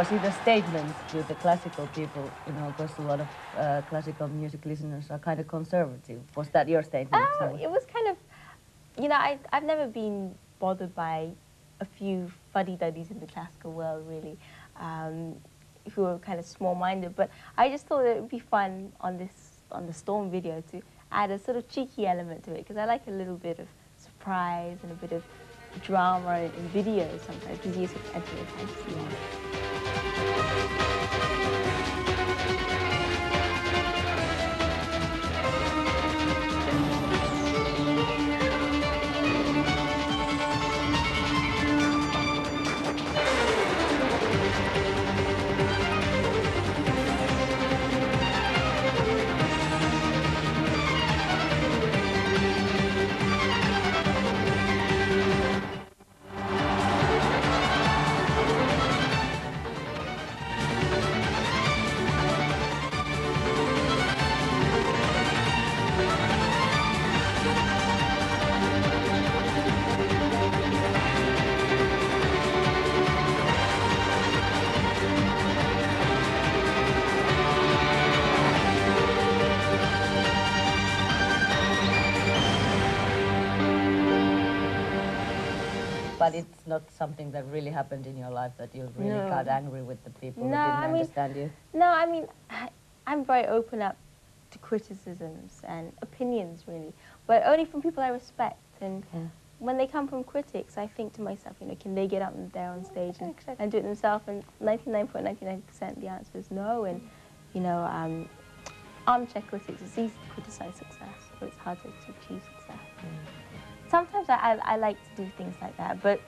was it a statement to the classical people, you know, because a lot of classical music listeners are kind of conservative. Was that your statement? It was kind of, you know, I've never been bothered by a few fuddy-duddies in the classical world, really, who were kind of small-minded. But I just thought it would be fun on the Storm video to add a sort of cheeky element to it, because I like a little bit of surprise and a bit of drama in videos sometimes, because you sort of enter the fantasy on it. But it's not something that really happened in your life, that you really got angry with the people who didn't understand you? No, I mean, I'm very open up to criticisms and opinions, really, but only from people I respect. And when they come from critics, I think to myself, you know, can they get up there on stage and do it themselves? And 99.99% the answer is no. And, you know, armchair critics, it's easy to criticize success, but it's hard to achieve success. Sometimes I like to do things like that, but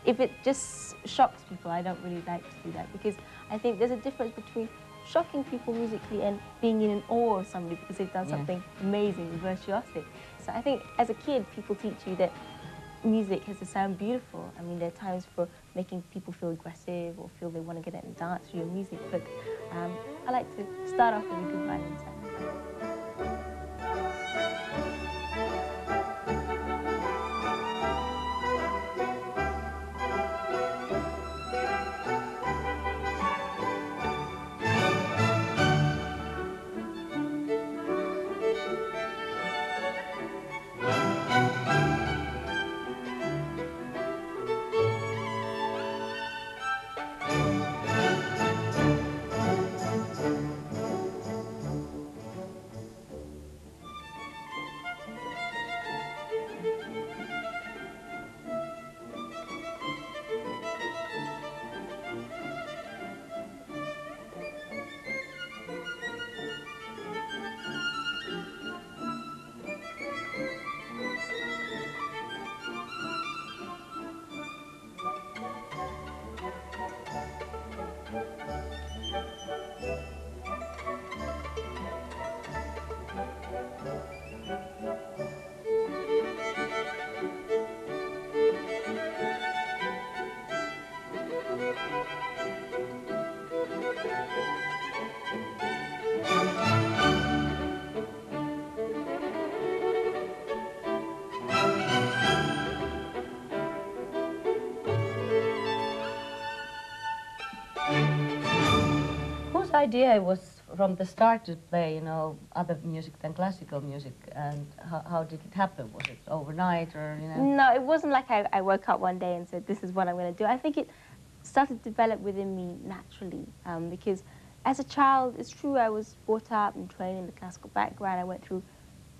if it just shocks people, I don't really like to do that, because I think there's a difference between shocking people musically and being in awe of somebody because they've done something amazing, virtuosic. So I think as a kid, people teach you that music has to sound beautiful. I mean, there are times for making people feel aggressive or feel they want to get out and dance through your music, but I like to start off with a good violin sound. Whose idea it was from the start to play, you know, other music than classical music, and how did it happen? Was it overnight, or, you know? No, it wasn't like I woke up one day and said, this is what I'm going to do. I think it started to develop within me naturally, because as a child, it's true, I was brought up and trained in the classical background. I went through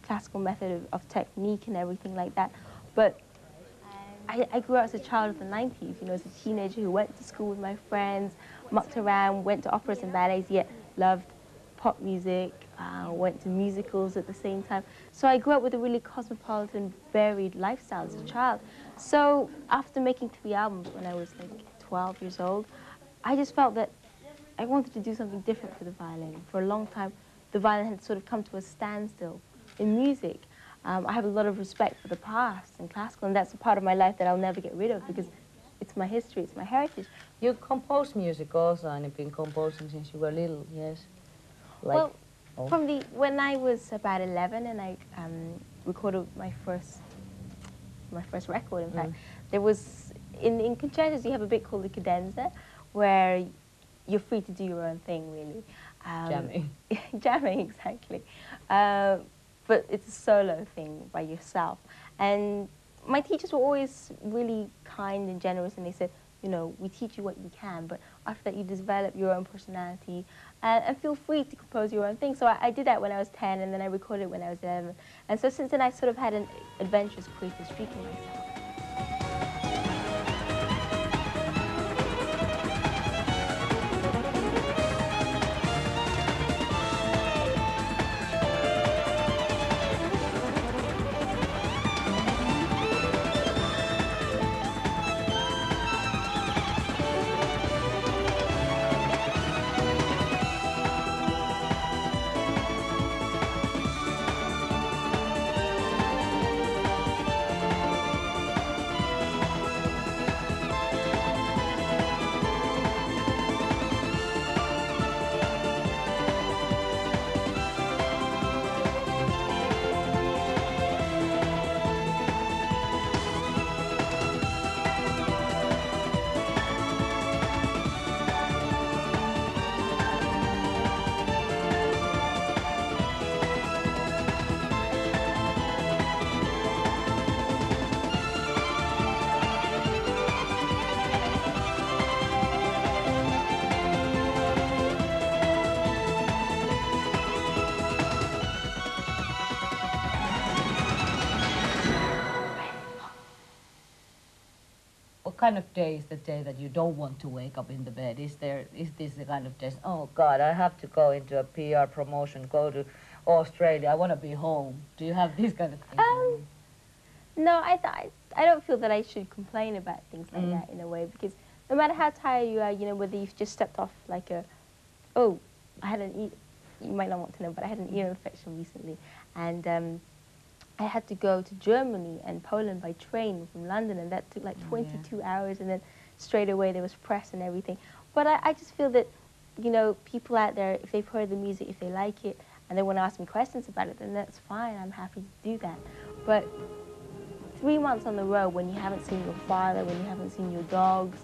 classical method of technique and everything like that, but I grew up as a child of the 90s, you know, as a teenager who went to school with my friends, mucked around, went to operas and ballets, yet loved pop music, went to musicals at the same time. So I grew up with a really cosmopolitan, varied lifestyle as a child. So after making 3 albums when I was like 12 years old, I just felt that I wanted to do something different for the violin. For a long time, the violin had sort of come to a standstill in music. I have a lot of respect for the past and classical, and that's a part of my life that I'll never get rid of, because it's my history, it's my heritage. You compose music also, and you've been composing since you were little, yes? Like, well, when I was about 11 and I recorded my first record, in fact, there was, in concertos you have a bit called the cadenza, where you're free to do your own thing, really. Jamming. Jamming, exactly. But it's a solo thing by yourself. And my teachers were always really kind and generous, and they said, you know, we teach you what you can, but after that you develop your own personality and feel free to compose your own thing. So I did that when I was 10, and then I recorded when I was 11. And so since then I sort of had an adventurous creative streak in myself. What kind of day is the day that you don't want to wake up in the bed? Is this the kind of day, oh God, I have to go into a PR promotion, go to Australia, I want to be home? Do you have these kind of things? No, I don't feel that I should complain about things like that in a way, because no matter how tired you are, you know, whether you've just stepped off like you might not want to know, but I had an ear infection recently, and I had to go to Germany and Poland by train from London, and that took like 22 hours, and then straight away there was press and everything. But I just feel that, you know, people out there, if they've heard the music, if they like it, and they want to ask me questions about it, then that's fine, I'm happy to do that. But 3 months on the road, when you haven't seen your father, when you haven't seen your dogs,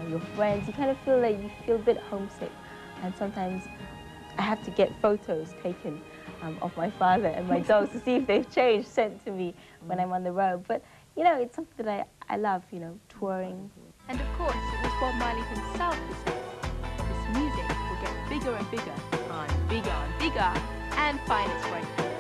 your friends, you kind of feel like you feel a bit homesick. And sometimes I have to get photos taken of my father and my dogs to see if they've changed, sent to me when I'm on the road. But, you know, it's something that I love, you know, touring. And of course, it was Bob Marley himself who said, this music will get bigger and bigger, and bigger, and fine its way.